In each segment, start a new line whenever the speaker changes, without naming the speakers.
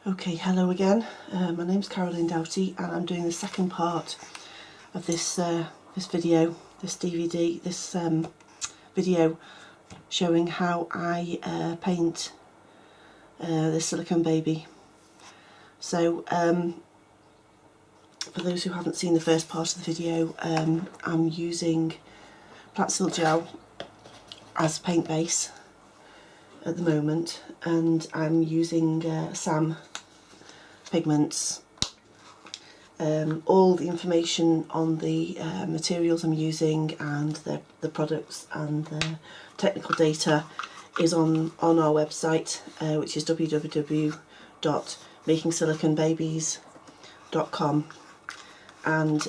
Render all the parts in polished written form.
Okay, hello again. My name's Carolyn Doughty and I'm doing the second part of this video, this DVD, this video showing how I paint this silicone baby. So for those who haven't seen the first part of the video, I'm using Platzil gel as paint base at the moment, and I'm using SAM pigments. All the information on the materials I'm using and the products and the technical data is on our website, which is www.makingsiliconebabies.com, and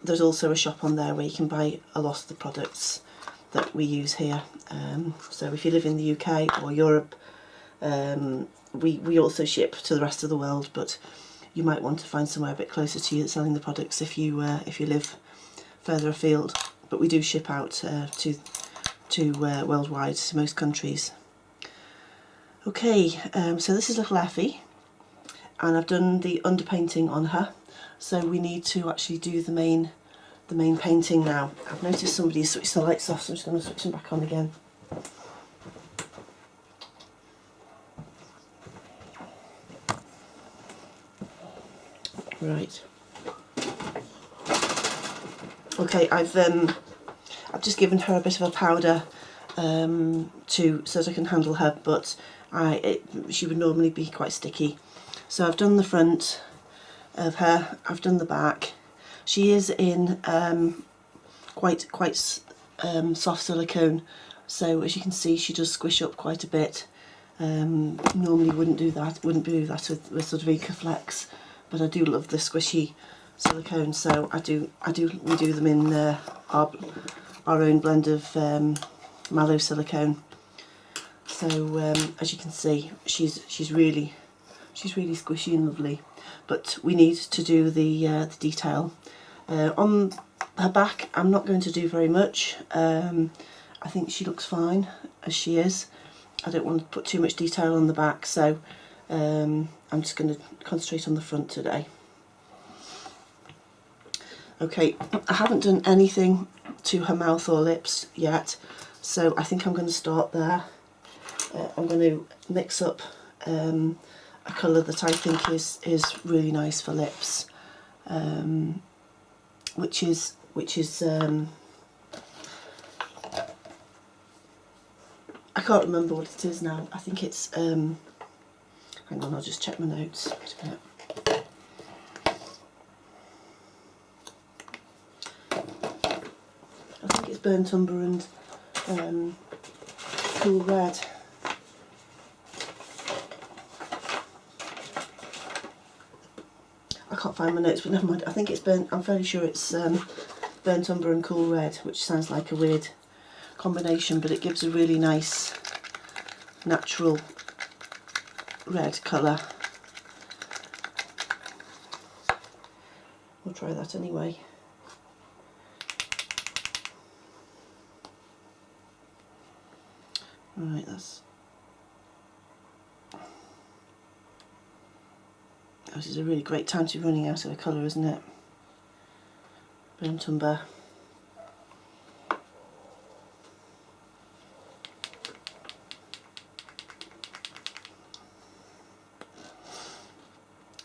there's also a shop on there where you can buy a lot of the products that we use here. So if you live in the UK or Europe, we also ship to the rest of the world, but you might want to find somewhere a bit closer to you that's selling the products if you live further afield. But we do ship out to worldwide, to most countries. Okay, so this is little Effie, and I've done the underpainting on her. So we need to actually do the main painting now. I've noticed somebody switched the lights off, so I'm just going to switch them back on again. Right. Okay, I've just given her a bit of a powder so that I can handle her, but she would normally be quite sticky. So I've done the front of her, I've done the back. She is in quite soft silicone, so as you can see she does squish up quite a bit. Normally wouldn't do that with sort of Ecoflex, but I do love the squishy silicone, so we do them in our own blend of mallow silicone. So as you can see, she's really squishy and lovely. But we need to do the detail on her back. I'm not going to do very much. I think she looks fine as she is. I don't want to put too much detail on the back, so I'm just going to concentrate on the front today. Okay, I haven't done anything to her mouth or lips yet, so I think I'm going to start there. I'm going to mix up a colour that I think is really nice for lips, which is I can't remember what it is now. I think it's hang on, I'll just check my notes. Wait a minute. I think it's burnt umber and cool red. I can't find my notes, but never mind. I think it's burnt. I'm fairly sure it's burnt umber and cool red, which sounds like a weird combination, but it gives a really nice natural red colour. We'll try that anyway. Right, this is a really great time to be running out of a colour, isn't it? Burnt umber.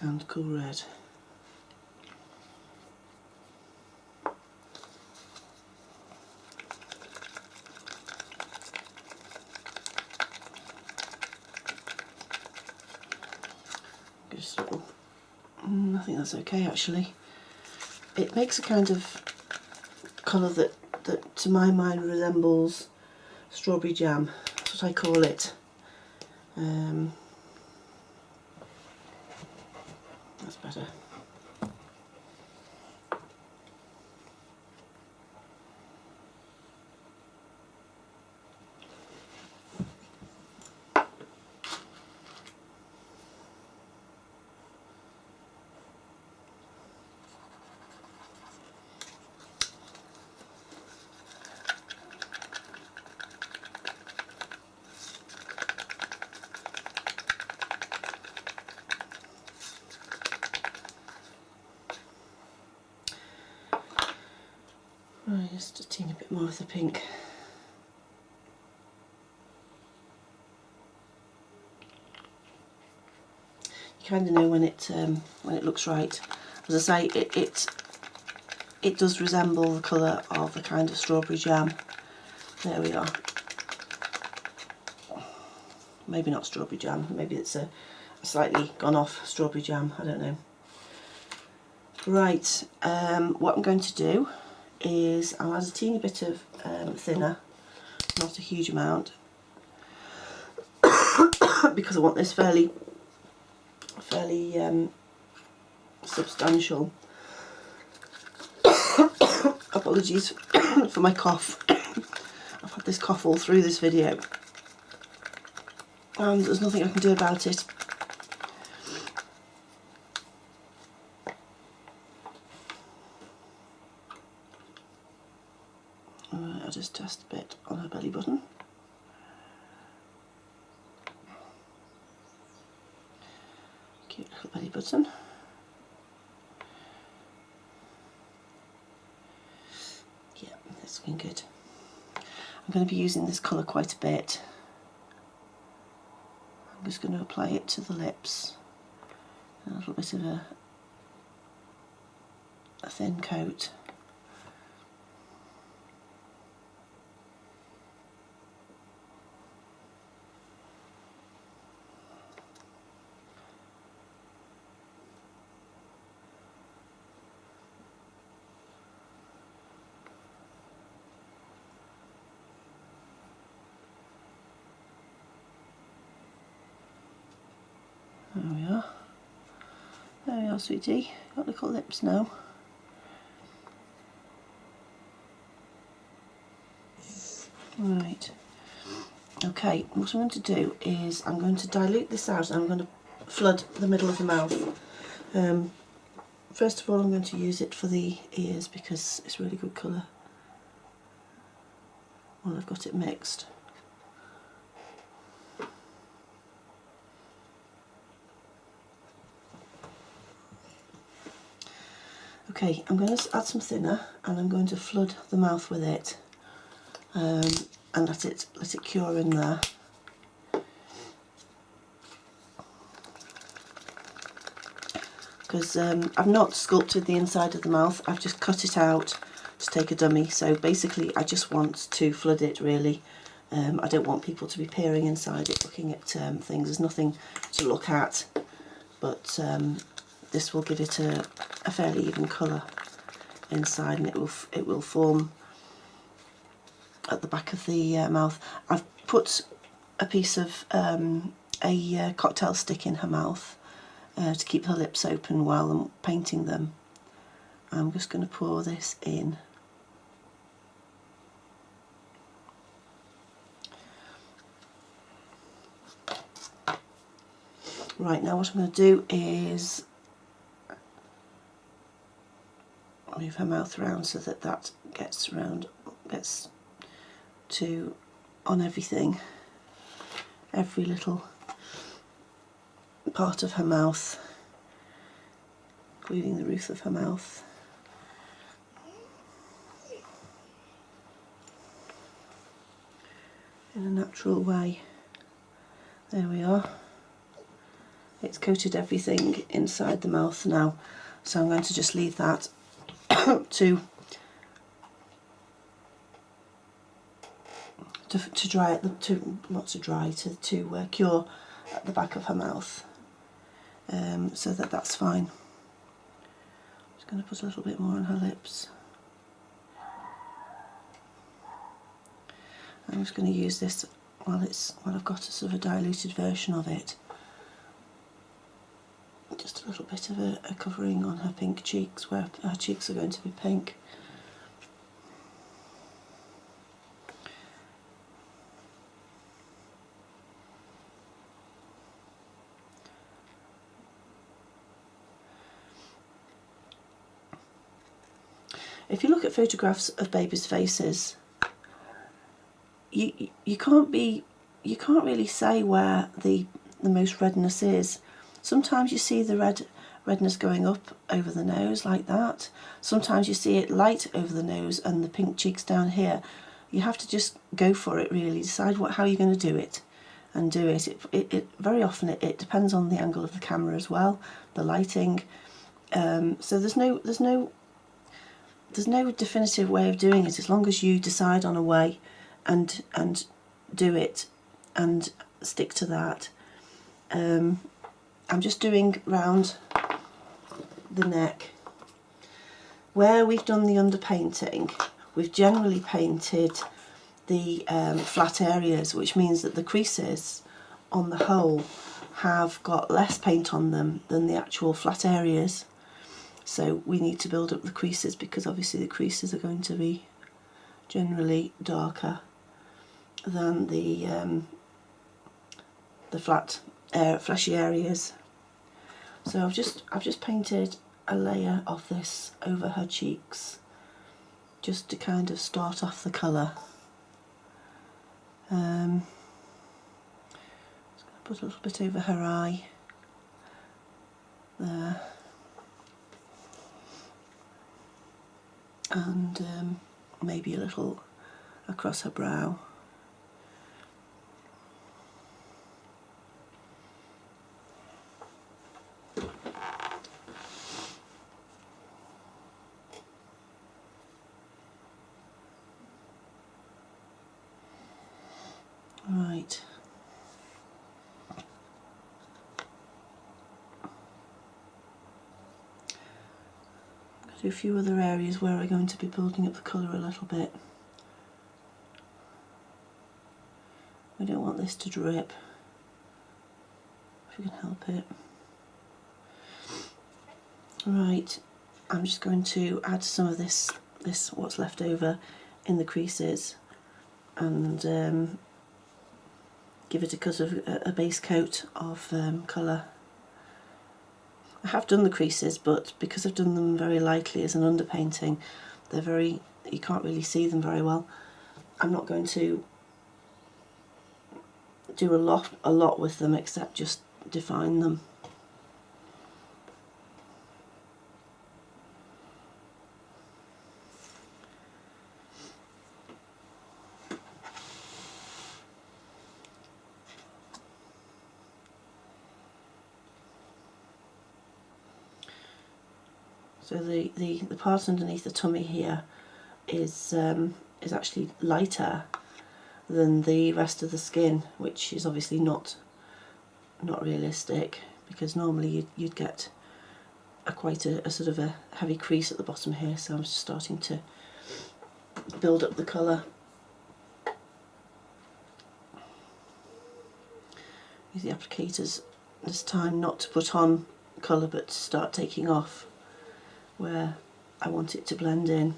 And cool red. Just little, I think that's okay actually. It makes a kind of colour that to my mind resembles strawberry jam. That's what I call it. That's better. Just a teeny bit more of the pink. You kind of know when it looks right. As I say, it does resemble the colour of a kind of strawberry jam. There we are. Maybe not strawberry jam, maybe it's a slightly gone off strawberry jam, I don't know. Right, what I'm going to do is I'll add a teeny bit of thinner, not a huge amount, because I want this fairly substantial. Apologies for my cough. I've had this cough all through this video and there's nothing I can do about it. I'll just test a bit on her belly button. Cute little belly button. Yeah, that's looking good. I'm going to be using this colour quite a bit. I'm just going to apply it to the lips. A little bit of a thin coat. There we are. There we are, sweetie. Got little lips now. Right. Okay, what I'm going to do is I'm going to dilute this out and I'm going to flood the middle of the mouth. First of all, I'm going to use it for the ears because it's really good colour. Well, I've got it mixed. Okay, I'm going to add some thinner and I'm going to flood the mouth with it and let it cure in there. Because I've not sculpted the inside of the mouth, I've just cut it out to take a dummy. So basically I just want to flood it really. I don't want people to be peering inside it looking at things. There's nothing to look at, but this will give it a fairly even colour inside, and it will form at the back of the mouth. I've put a piece of a cocktail stick in her mouth to keep her lips open while I'm painting them. I'm just going to pour this in. Right, now what I'm going to do is move her mouth around so that that gets to on everything, every little part of her mouth, including the roof of her mouth. In a natural way. There we are. It's coated everything inside the mouth now, so I'm going to just leave that to dry at to cure at the back of her mouth, so that's fine. I'm just going to put a little bit more on her lips. I'm just going to use this while I've got a sort of a diluted version of it. Just a little bit of a covering on her pink cheeks, where her cheeks are going to be pink. If you look at photographs of babies' faces, you can't really say where the most redness is. Sometimes you see the redness going up over the nose like that. Sometimes you see it light over the nose and the pink cheeks down here. You have to just go for it really, decide how you're going to do it and do it. It very often it depends on the angle of the camera as well, the lighting. So there's no definitive way of doing it, as long as you decide on a way and do it and stick to that. I'm just doing round the neck. Where we've done the underpainting, we've generally painted the flat areas, which means that the creases on the whole have got less paint on them than the actual flat areas. So we need to build up the creases, because obviously the creases are going to be generally darker than the flat fleshy areas. So I've just painted a layer of this over her cheeks, just to kind of start off the colour. Just going to put a little bit over her eye there, and maybe a little across her brow. Right. Do a few other areas where we're going to be building up the colour a little bit. We don't want this to drip, if we can help it. Right, I'm just going to add some of this what's left over in the creases, and give it a base coat of colour. I have done the creases, but because I've done them very lightly as an underpainting, you can't really see them very well. I'm not going to do a lot with them, except just define them. So the part underneath the tummy here is actually lighter than the rest of the skin, which is obviously not realistic, because normally you'd get quite a sort of a heavy crease at the bottom here. So I'm just starting to build up the colour. Use the applicators this time not to put on colour, but to start taking off where I want it to blend in.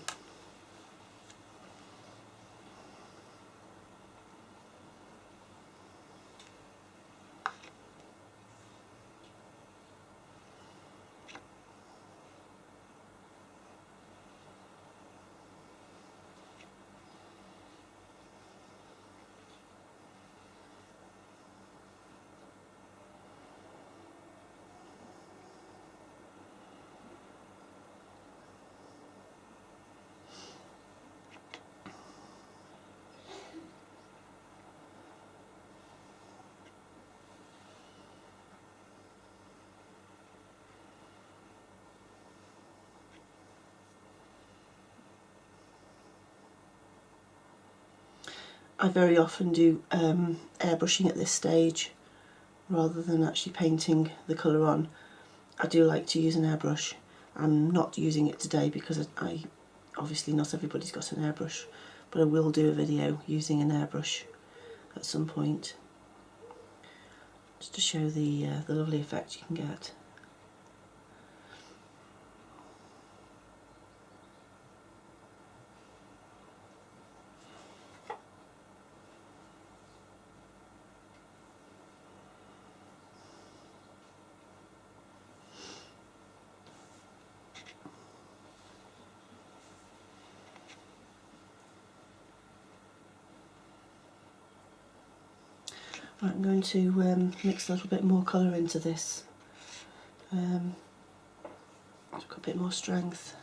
I very often do airbrushing at this stage rather than actually painting the colour on. I do like to use an airbrush. I'm not using it today because I obviously not everybody's got an airbrush, but I will do a video using an airbrush at some point, just to show the lovely effect you can get. I'm going to mix a little bit more colour into this. It's got a bit more strength.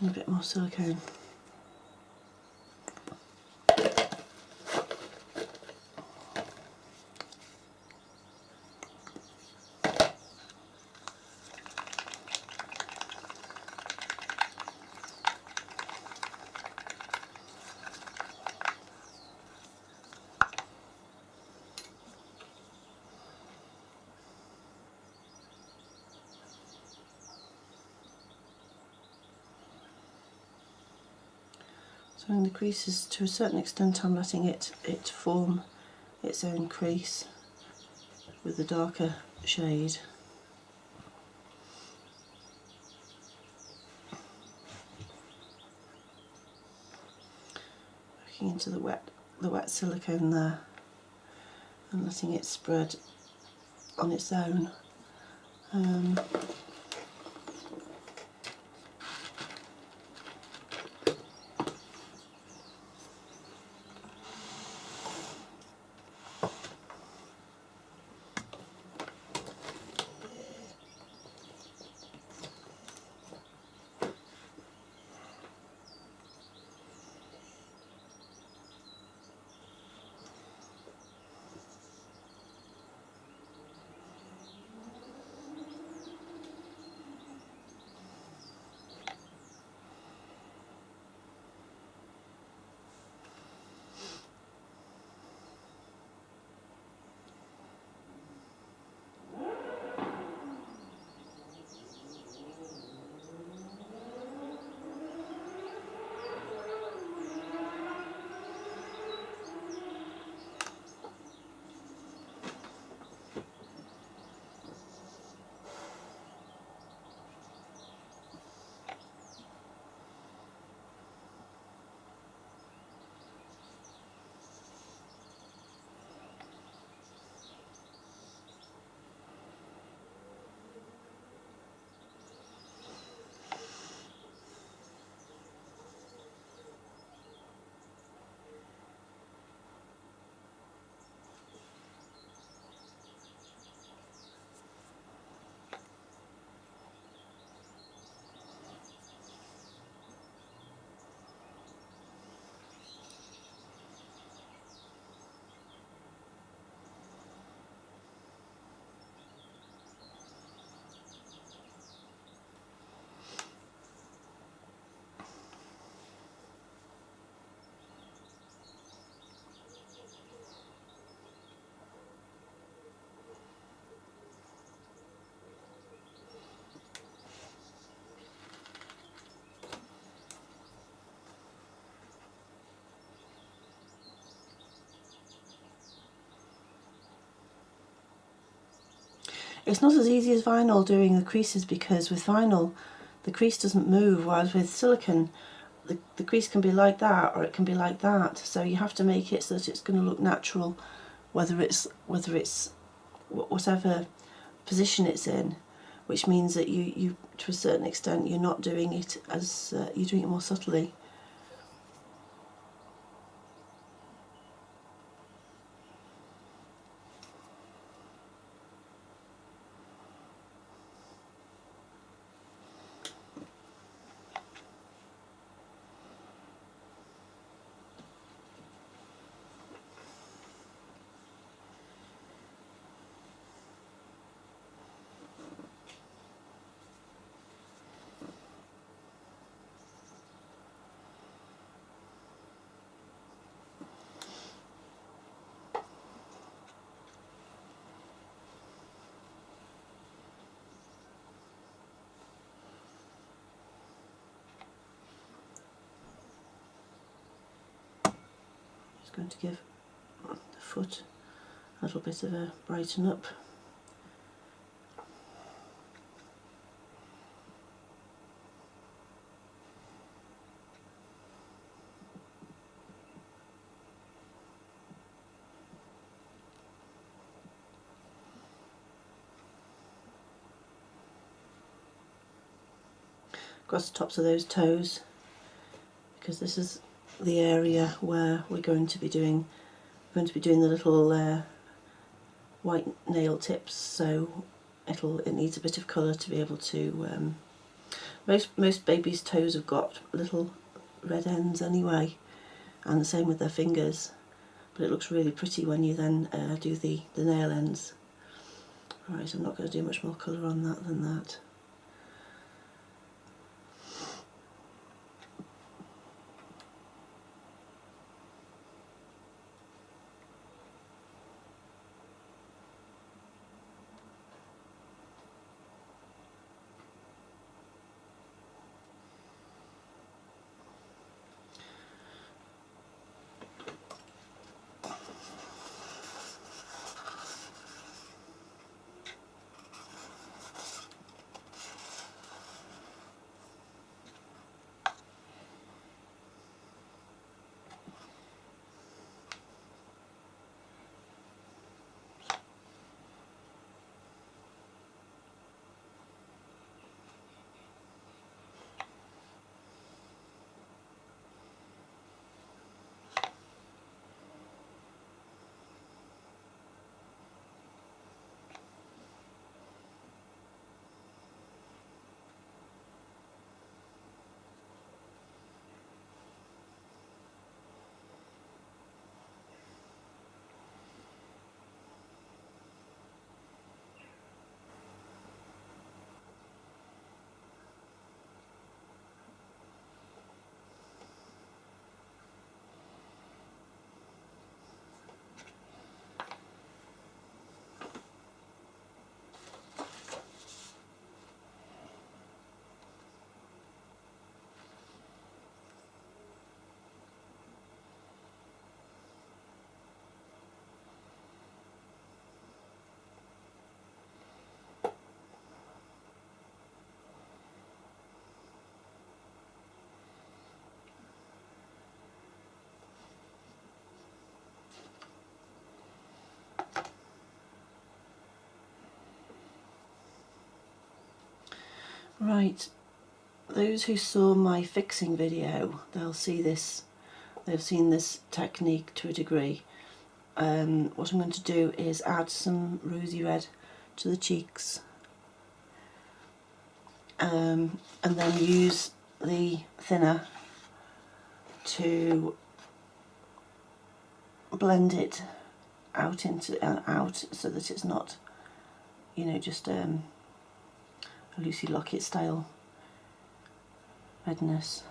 A bit more silicone. So in the creases, to a certain extent, I'm letting it form its own crease with the darker shade. Looking into the wet silicone there and letting it spread on its own. It's not as easy as vinyl doing the creases, because with vinyl the crease doesn't move, whereas with silicone the crease can be like that or it can be like that, so you have to make it so that it's going to look natural, whether it's whatever position it's in, which means that you to a certain extent you're not doing it as you're doing it more subtly. Just going to give the foot a little bit of a brighten up. across the tops of those toes, because this is the area where we're going to be doing the little white nail tips. So it needs a bit of colour to be able to. Most babies' toes have got little red ends anyway, and the same with their fingers. But it looks really pretty when you then do the nail ends. Right, I'm not going to do much more colour on that than that. Right, those who saw my fixing video, they'll see this. They've seen this technique to a degree. What I'm going to do is add some rosy red to the cheeks, and then use the thinner to blend it out so that it's not, you know, just a Lucy Lockett style redness.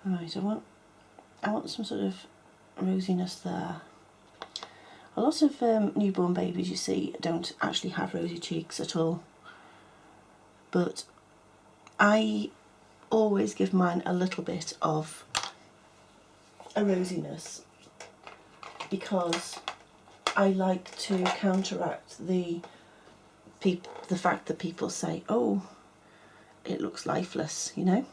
Right, I want some sort of rosiness there. A lot of newborn babies, you see, don't actually have rosy cheeks at all, but I always give mine a little bit of a rosiness because I like to counteract the fact that people say, oh, it looks lifeless, you know.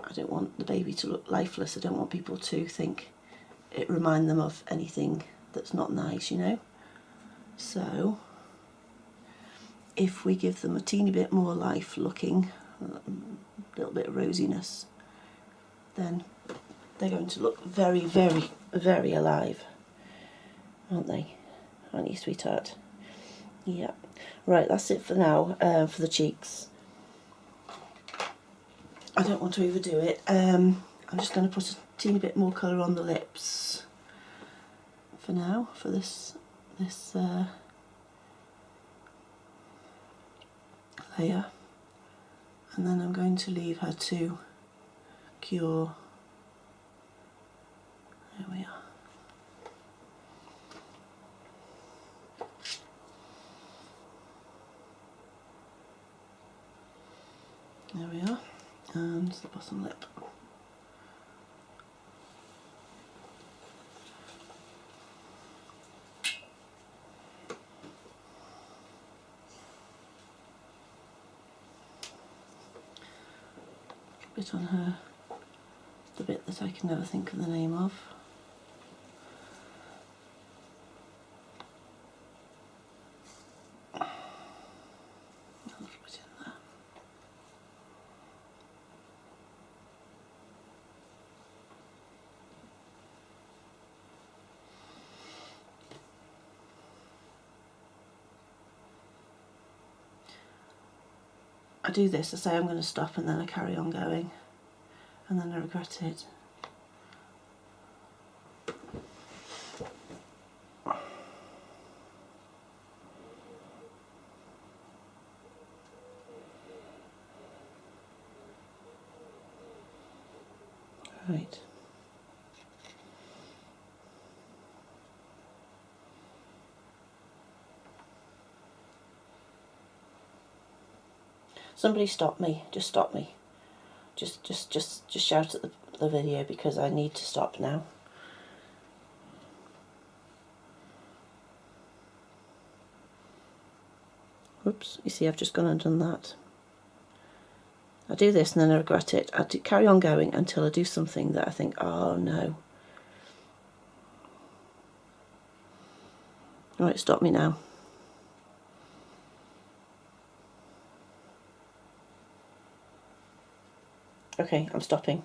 I don't want the baby to look lifeless. I don't want people to think it remind them of anything that's not nice, you know. So if we give them a teeny bit more life looking, a little bit of rosiness, then they're going to look very, very, very alive, aren't they? Aren't you, sweetheart? Yeah. Right, that's it for now, for the cheeks. I don't want to overdo it. I'm just going to put a teeny bit more colour on the lips for now, for this layer, and then I'm going to leave her to cure. There we are. There we are, and the bottom lip. bit on her, the bit that I can never think of the name of. A little bit in there. I do this, I say I'm going to stop and then I carry on going, and then I regret it. Right. Somebody stop me, just stop me. Just shout at the video because I need to stop now. Oops, you see I've just gone and done that. I do this and then I regret it. I do carry on going until I do something that I think, oh no. Right, stop me now. Okay, I'm stopping.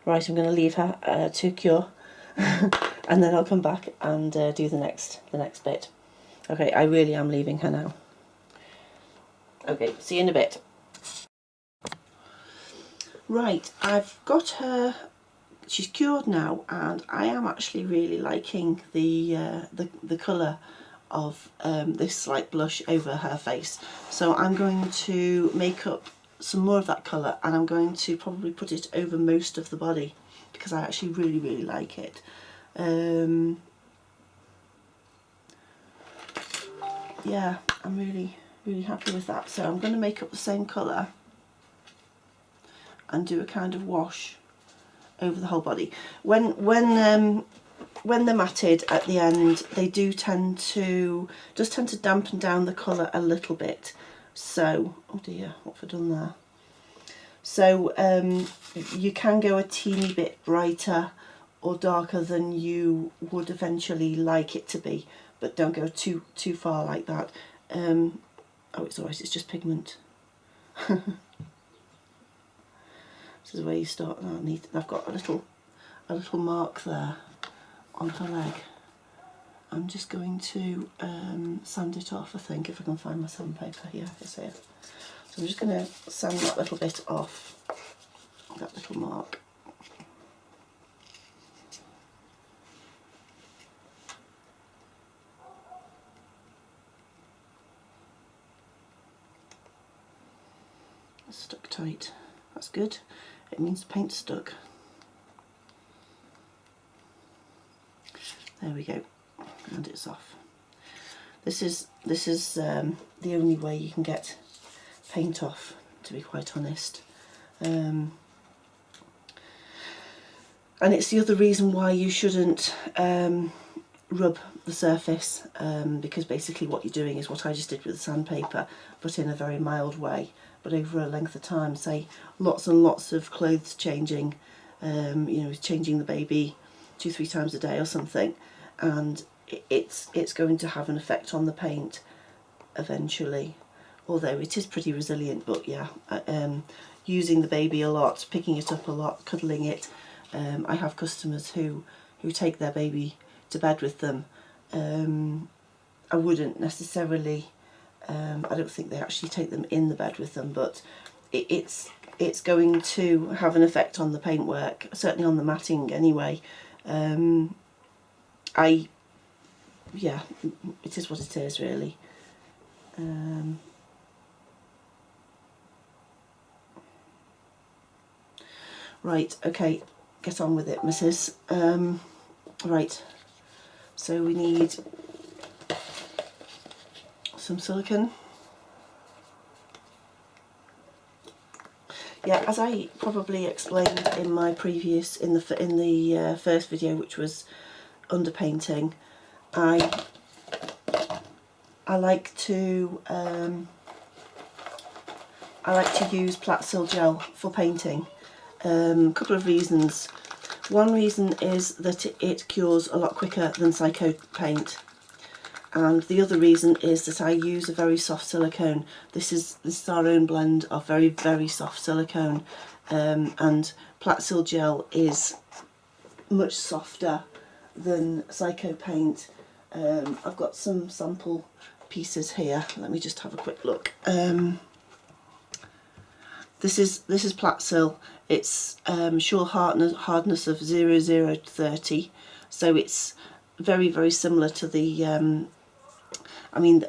Right, I'm going to leave her to cure, and then I'll come back and do the next bit. Okay, I really am leaving her now. Okay, see you in a bit. Right, I've got her. She's cured now, and I am actually really liking the colour of this slight blush over her face. So I'm going to make up some more of that colour, and I'm going to probably put it over most of the body because I actually really like it. Yeah, I'm really happy with that. So I'm going to make up the same colour and do a kind of wash over the whole body. When they're matted at the end, they do tend to dampen down the colour a little bit. So, oh dear, what have I done there? So you can go a teeny bit brighter or darker than you would eventually like it to be, but don't go too far like that. Oh, it's alright, it's just pigment. This is where you start. Oh, I've got a little mark there on her leg. I'm just going to sand it off, I think, if I can find my sandpaper. Yeah, it's here. So I'm just going to sand that little bit off, that little mark. It's stuck tight. That's good. It means the paint's stuck. There we go, and it's off. This is the only way you can get paint off, to be quite honest. And it's the other reason why you shouldn't rub the surface, because basically what you're doing is what I just did with the sandpaper, but in a very mild way, but over a length of time, say lots and lots of clothes changing, you know, changing the baby 2-3 times a day or something, and it's going to have an effect on the paint eventually, although it is pretty resilient. But yeah, using the baby a lot, picking it up a lot, cuddling it. I have customers who take their baby to bed with them. I wouldn't necessarily, I don't think they actually take them in the bed with them, but it's going to have an effect on the paintwork, certainly on the matting anyway. Yeah, it is what it is really. Right, okay, get on with it, missus. Right, so we need some silicone. Yeah, as I probably explained in my previous, in the first video, which was underpainting, I like to I like to use Platsil gel for painting. A couple of reasons. One reason is that it cures a lot quicker than Silicone paint, and the other reason is that I use a very soft silicone. This is our own blend of very soft silicone, and Platsil gel is much softer than Silicone paint. I've got some sample pieces here. Let me just have a quick look. This is Platsil. It's sure hardness of 0, 0 to 30, so it's very similar to the. I mean,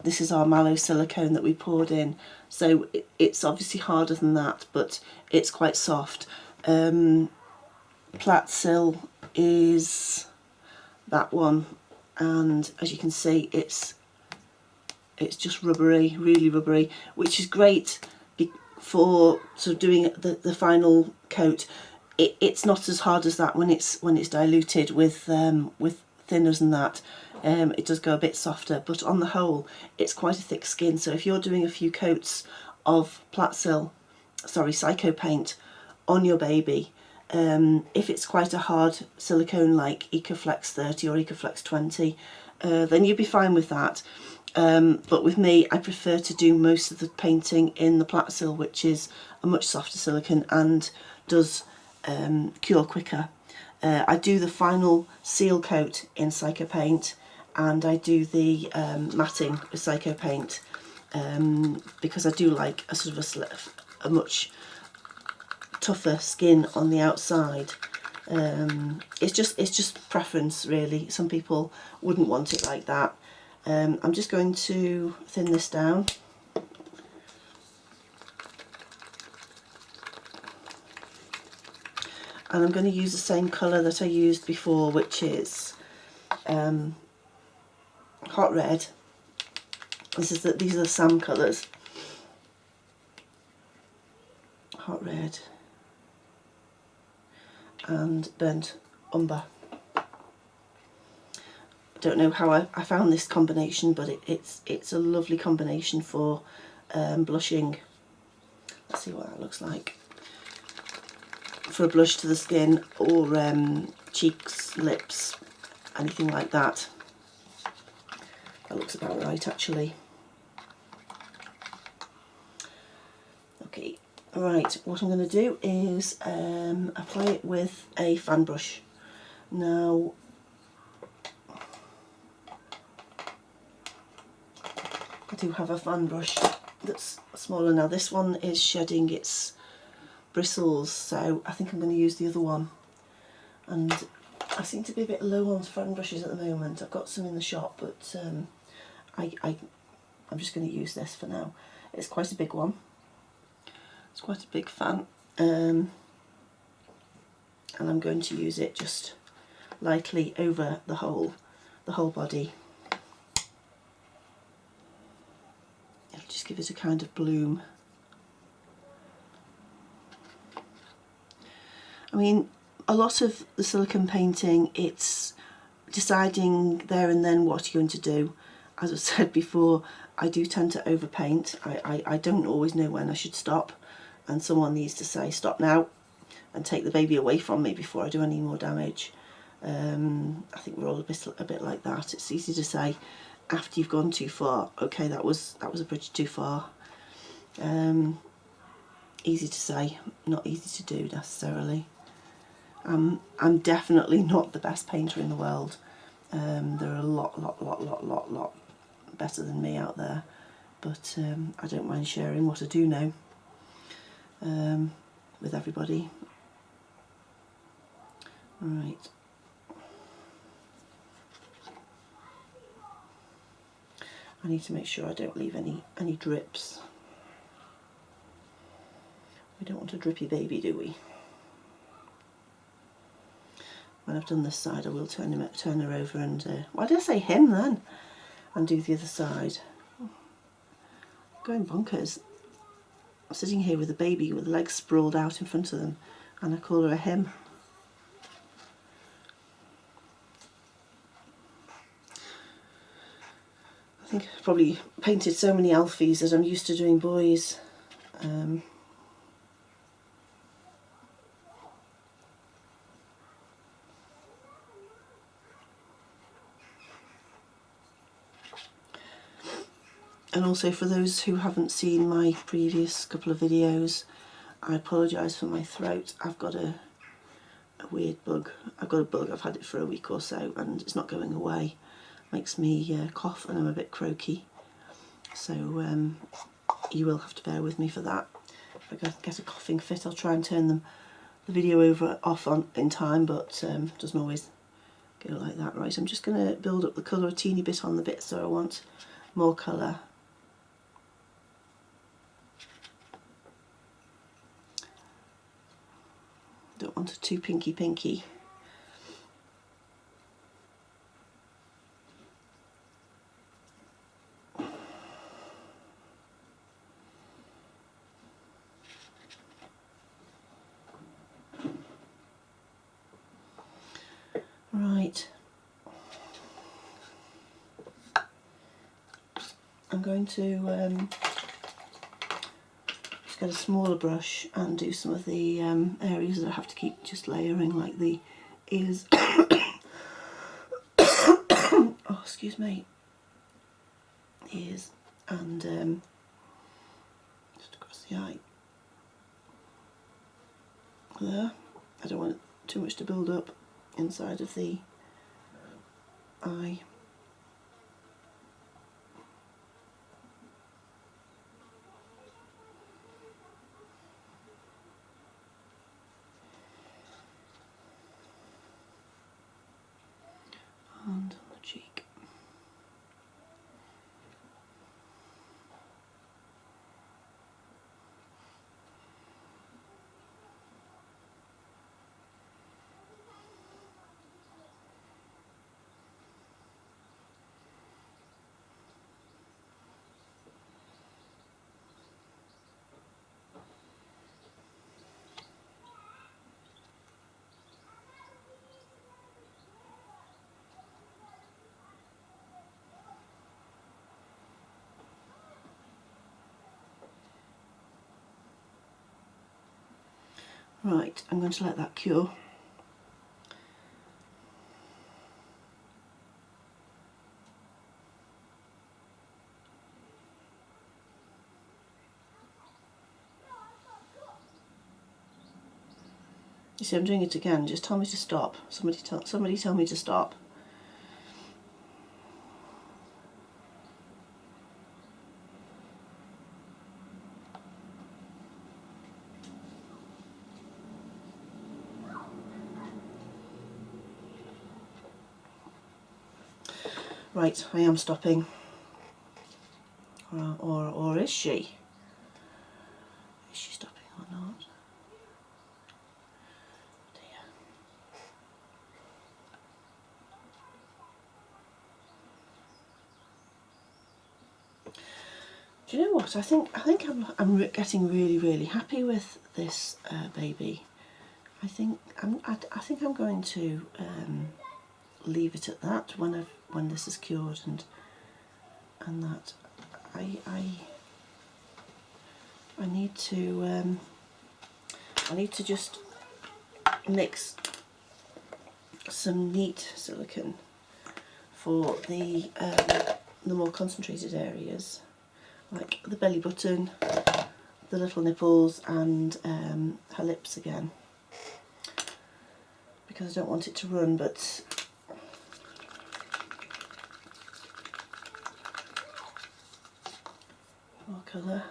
this is our mallow silicone that we poured in, so it's obviously harder than that, but it's quite soft. Platsil is that one, and as you can see, it's just rubbery, really rubbery, which is great for sort of doing the final coat. It's not as hard as that when it's diluted with thinners and that. It does go a bit softer, but on the whole it's quite a thick skin, so if you're doing a few coats of Silicone paint on your baby, if it's quite a hard silicone like Ecoflex 30 or Ecoflex 20, then you'd be fine with that. But with me, I prefer to do most of the painting in the Platsil, which is a much softer silicone and does cure quicker. I do the final seal coat in Silicone paint, and I do the matting with Silicone paint, because I do like a sort of a much tougher skin on the outside. It's just preference really. Some people wouldn't want it like that. I'm just going to thin this down. And I'm going to use the same colour that I used before, which is hot red. These are the Sam colours. Hot red and burnt umber. I don't know how I found this combination, but it's a lovely combination for blushing. Let's see what that looks like. For a blush to the skin, or cheeks, lips, anything like that. That looks about right actually. Okay, right, what I'm going to do is apply it with a fan brush. Now, I do have a fan brush that's smaller now. This one is shedding its bristles, so I think I'm going to use the other one. And I seem to be a bit low on fan brushes at the moment. I've got some in the shop, but I'm just going to use this for now. It's quite a big one. It's quite a big fan, and I'm going to use it just lightly over the whole body. It'll just give it a kind of bloom. I mean, a lot of the silicone painting, it's deciding there and then what you're going to do. As I said before, I do tend to overpaint. I don't always know when I should stop, and someone needs to say stop now and take the baby away from me before I do any more damage. I think we're all a bit like that. It's easy to say after you've gone too far, okay, that was a bridge too far. Easy to say, not easy to do necessarily. I'm definitely not the best painter in the world. There are a lot better than me out there, but I don't mind sharing what I do know with everybody. Right. I need to make sure I don't leave any drips. We don't want a drippy baby, do we? When I've done this side, I will turn her over and why did I say him then? And do the other side. Going bonkers. I'm sitting here with a baby with legs sprawled out in front of them, and I call her a him. I think I've probably painted so many Alfies that I'm used to doing boys. And also, for those who haven't seen my previous couple of videos, I apologise for my throat. I've got a weird bug. I've got a bug, I've had it for a week or so and it's not going away. Makes me cough and I'm a bit croaky. So you will have to bear with me for that. If I get a coughing fit, I'll try and turn the video off in time, but doesn't always go like that. Right, I'm just going to build up the colour a teeny bit on the bit, so I want more colour. Don't want it too pinky. Right, I'm going to just get a smaller brush and do some of the areas that I have to keep just layering, like the ears. Oh, excuse me. Ears and just across the eye. There. I don't want too much to build up inside of the eye. And on the cheek. Right, I'm going to let that cure. You see, I'm doing it again. Just tell me to stop. Somebody tell me to stop. Right, I am stopping. Or is she? Is she stopping or not? Dear. Do you know what? I think I'm getting really happy with this baby. I think I'm going to leave it at that when this is cured and that. I need to just mix some neat silicone for the more concentrated areas, like the belly button, the little nipples, and her lips again, because I don't want it to run. But more colour.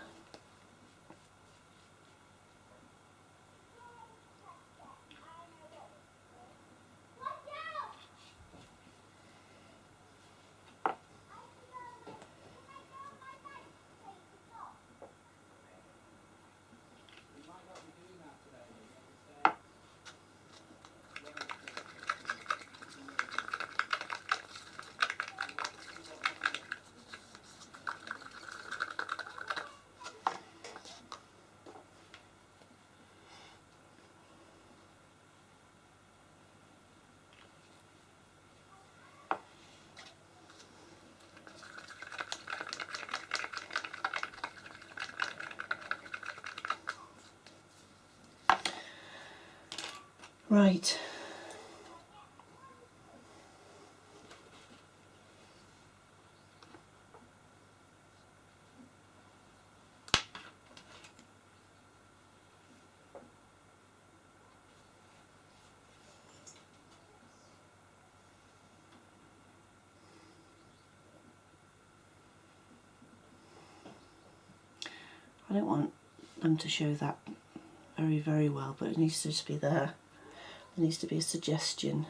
Right. I don't want them to show that very well, but it needs to just be there. There needs to be a suggestion.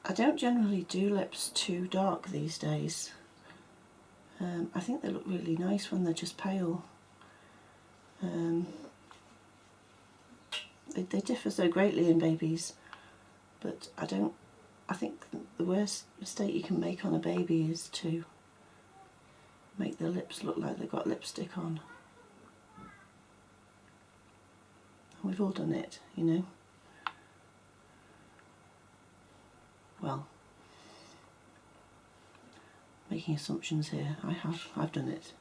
I don't generally do lips too dark these days. I think they look really nice when they're just pale. They differ so greatly in babies, but I think the worst mistake you can make on a baby is to make their lips look like they've got lipstick on. We've all done it, you know. Well, making assumptions here. I've done it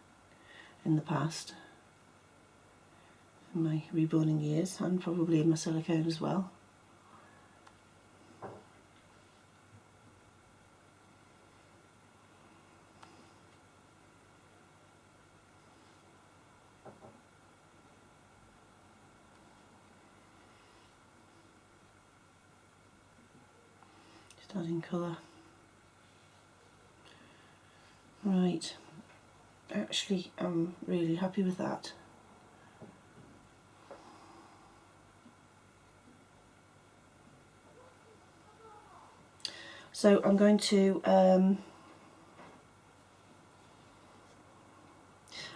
in the past, in my reborning years, and probably in my silicone as well. Just adding colour. Right, actually I'm really happy with that. So I'm going to, I'm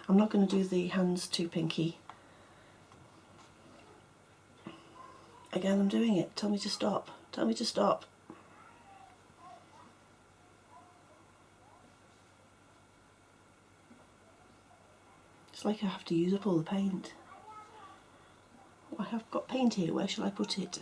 not going to do the hands too pinky. Again, I'm doing it. Tell me to stop. Tell me to stop. It's like I have to use up all the paint. I have got paint here, where shall I put it?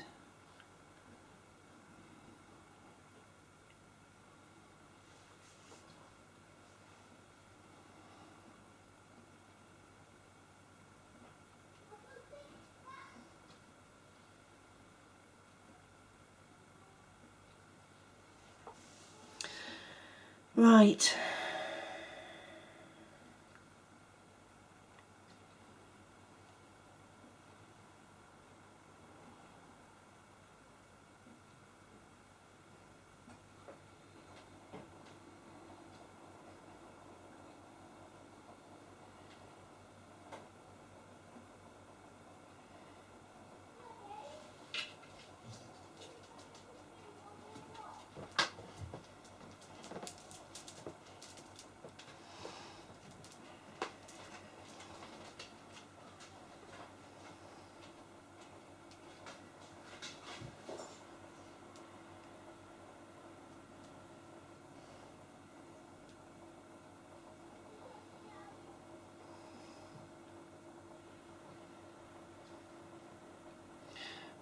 Right.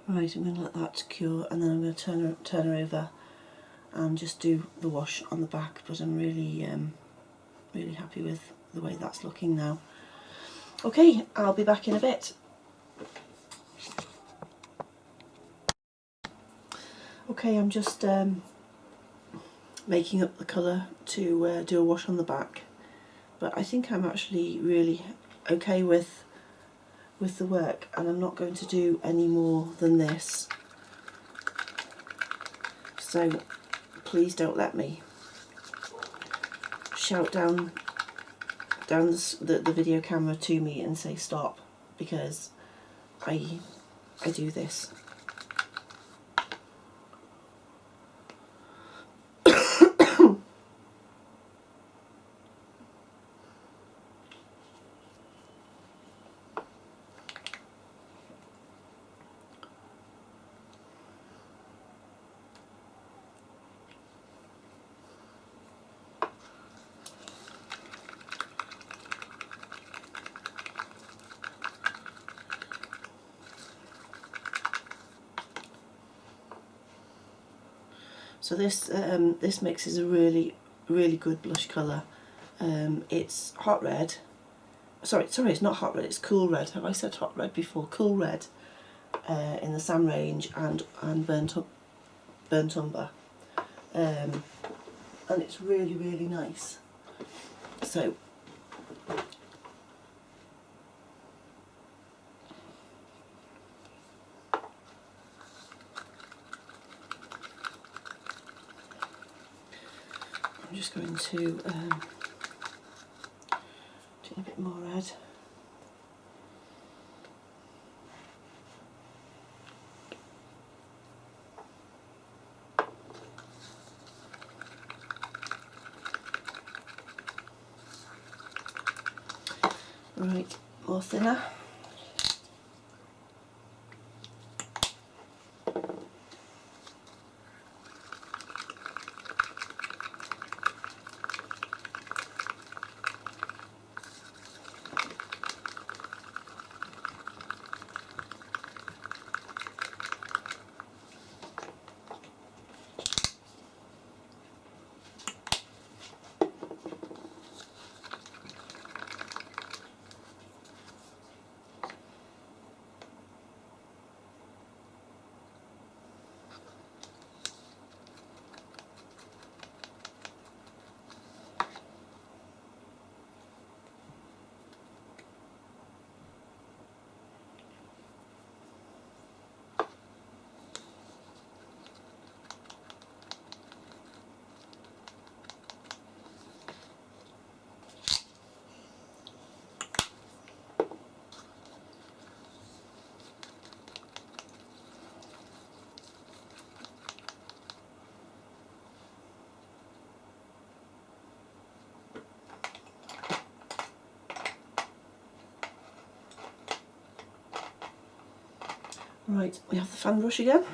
Right, I'm going to let that cure, and then I'm going to turn her over and just do the wash on the back, but I'm really really happy with the way that's looking now. Okay, I'll be back in a bit. Okay, I'm just making up the colour to do a wash on the back, but I think I'm actually really okay with the work, and I'm not going to do any more than this. So please don't let me shout down the video camera to me and say stop, because I do this. So this mix is a really good blush colour. It's hot red. Sorry, it's not hot red. It's cool red. Have I said hot red before? Cool red in the Sam range, and burnt umber, and it's really nice. So I'm just going to do a bit more red. Right, more thinner. Right, we have the fan brush again.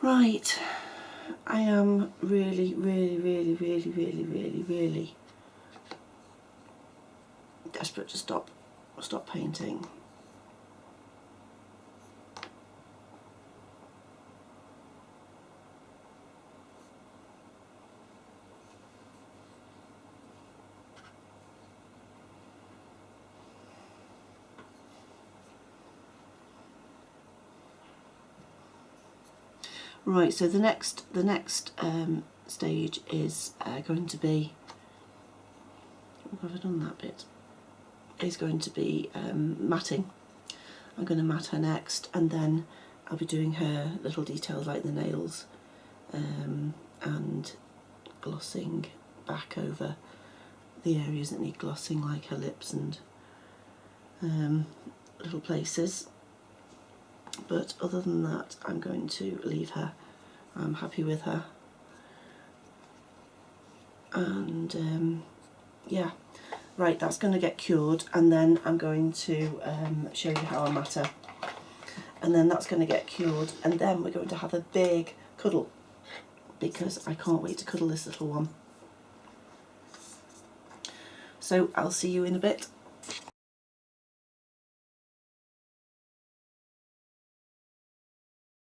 Right, I am really desperate to stop painting. Right, so the next stage is going to be, have I done that bit? Is going to be matting. I'm going to mat her next, and then I'll be doing her little details like the nails, and glossing back over the areas that need glossing, like her lips and little places. But other than that, I'm going to leave her. I'm happy with her, and yeah, right, that's going to get cured, and then I'm going to show you how I mat her, and then that's going to get cured, and then we're going to have a big cuddle, because I can't wait to cuddle this little one. So I'll see you in a bit.